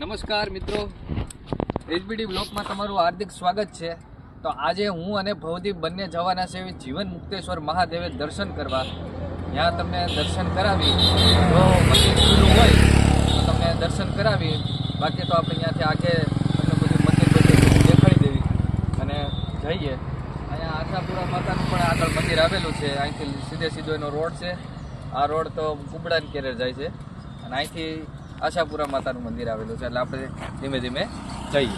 નમસ્કાર મિત્રો, એચબીડી બ્લોકમાં તમારું હાર્દિક સ્વાગત છે. તો આજે હું અને ભવદીપ બંને જવાના છે જીવન મુક્તેશ્વર મહાદેવે દર્શન કરવા. ત્યાં તમને દર્શન કરાવી, જો મંદિર ખુલ્લું હોય તો તમને દર્શન કરાવી, બાકી તો આપણે ત્યાંથી આગે તમને બધું મંદિર દેખાડી દેવી અને જઈએ. અહીંયા આશાપુરા માતાનું પણ આગળ મંદિર આવેલું છે. અહીંથી સીધો એનો રોડ છે. આ રોડ તો કુબડાની કેરે જાય છે અને અહીંથી આશાપુરા માતાનું મંદિર આવેલું છે. એટલે આપણે ધીમે ધીમે જઈએ.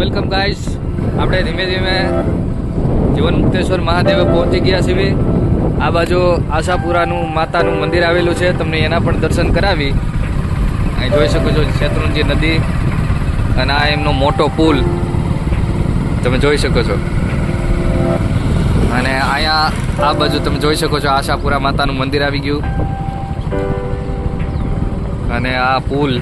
વેલકમ ગાઈસ, આપણે ધીમે ધીમે જીવન મુક્તેશ્વર મહાદેવે પહોંચી ગયા છીએ. આ બાજુ આશાપુરાનું માતાનું મંદિર આવેલું છે, તમને એના પણ દર્શન કરાવી. અહીં જોઈ શકો છો શેત્રુંજી નદી અને આ એમનો મોટો પુલ તમે જોઈ શકો છો. અને અહીંયા આ બાજુ તમે જોઈ શકો છો આશાપુરા માતાનું મંદિર આવી ગયું અને આ પુલ.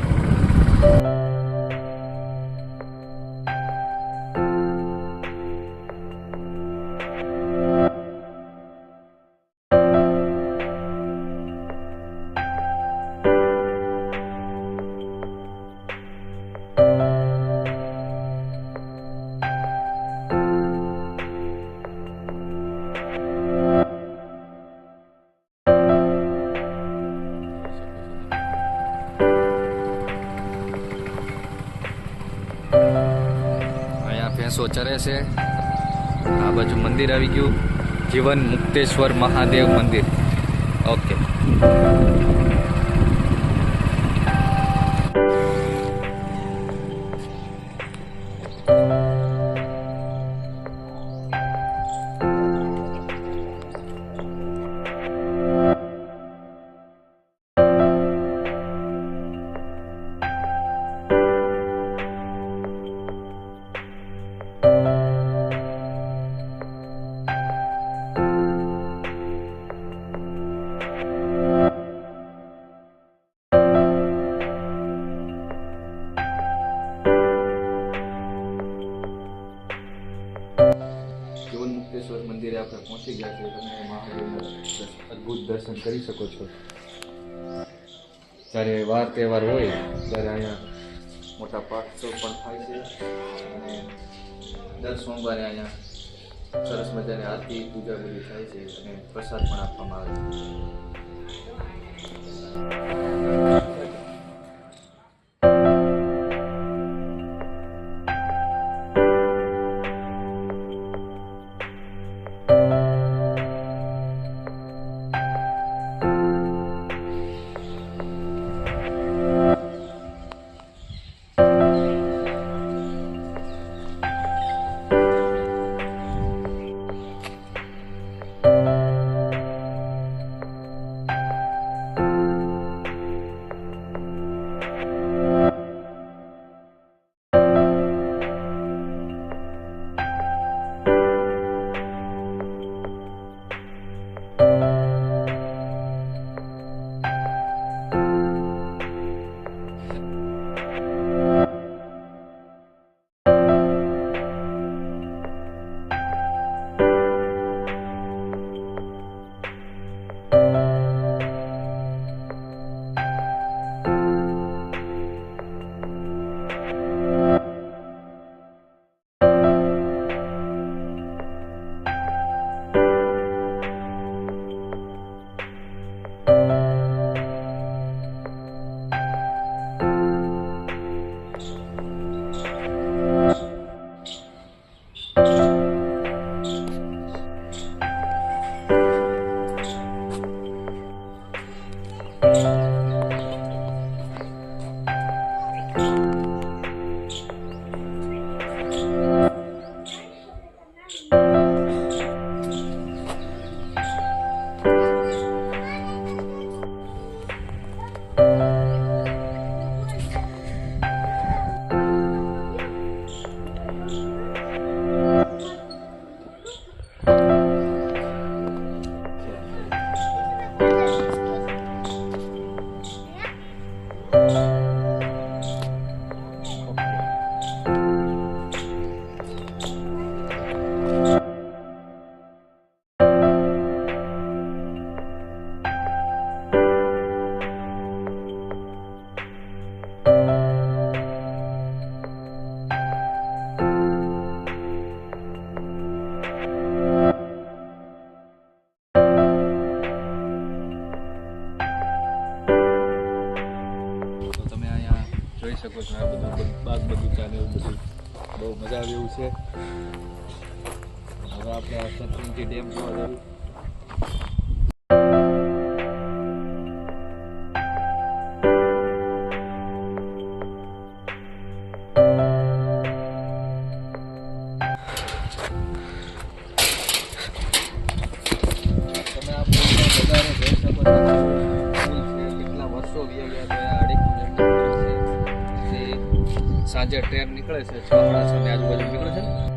ભેંસો ચરે છે. આ બાજુ મંદિર આવી ગયું, જીવન મુક્તેશ્વર મહાદેવ મંદિર. ઓકે, જીવન મુક્તેશ્વર મંદિરે આપણે પહોંચી ગયા છીએ. તમે મહાદેવના અદ્ભુત દર્શન કરી શકો છો. જ્યારે વાર તહેવાર હોય ત્યારે અહીંયા મોટા પાઠોત્સવ પણ થાય છે અને દર સોમવારે અહીંયા સરસ મજાની આરતી પૂજા બધી થાય છે અને પ્રસાદ પણ આપવામાં આવે છે. જોઈ શકો છો આ બધું બાગ બગીચા ને એવું બધું બહુ મજા આવે એવું છે. હવે આપણે આ શેત્રુંજી ડેમ જોવા જઈએ. તમે આ પુલનો નજારો જોઈ શકો છો. પુલ છે, કેટલા વર્ષો વીત્યા ગયા છે. 2.5 કિલોમીટર છે. સાંજે ટ્રેન નીકળે છે 6:30 ની આજુબાજુ નીકળે છે ને